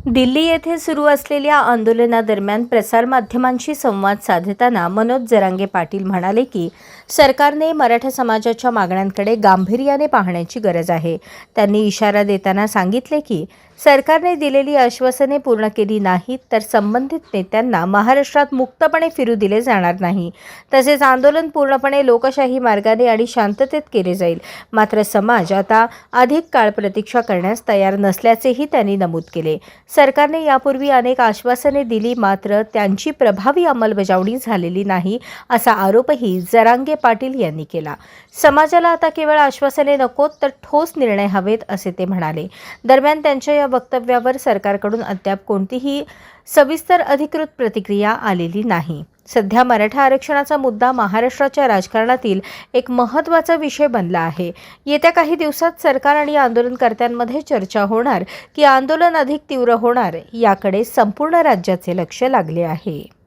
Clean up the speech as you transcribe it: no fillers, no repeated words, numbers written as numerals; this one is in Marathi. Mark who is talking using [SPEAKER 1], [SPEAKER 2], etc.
[SPEAKER 1] दिल्ली येथे सुरू असलेल्या आंदोलनादरम्यान प्रसारमाध्यमांशी संवाद साधताना मनोज जरांगे पाटील म्हणाले की सरकारने मराठा समाजाच्या मागण्यांकडे गांभीर्याने पाहण्याची गरज आहे। त्यांनी इशारा देताना सांगितले की सरकारने दिलेली आश्वासने पूर्ण केली नाहीत तर संबंधित नेत्यांना महाराष्ट्रात मुक्तपणे फिरू दिले जाणार नाही। तसेच आंदोलन पूर्णपणे लोकशाही मार्गाने आणि शांततेत केले जाईल। मात्र समाज आता अधिक काळ प्रतीक्षा करण्यास तयार नसल्याचेही त्यांनी नमूद केले। सरकारने यापूर्वी अनेक आश्वासने दिली मात्र त्यांची प्रभावी अंमलबजावणी झालेली नाही असा आरोपही जरांगे पाटील यांनी केला। समाजाला आता केवळ आश्वासने नकोत तर ठोस निर्णय हवेत असे ते म्हणाले। दरम्यान त्यांच्या या वक्तव्यावर सरकारकडून अद्याप कोणतीही सविस्तर अधिकृत प्रतिक्रिया आलेली नाही। सध्या मराठा आरक्षणाचा मुद्दा महाराष्ट्राच्या राजकारणातील एक महत्त्वाचा विषय बनला आहे। येत्या काही दिवसात सरकार आणि आंदोलनकर्त्यांमध्ये चर्चा होणार की आंदोलन अधिक तीव्र होणार याकडे संपूर्ण राज्याचे लक्ष लागले आहे।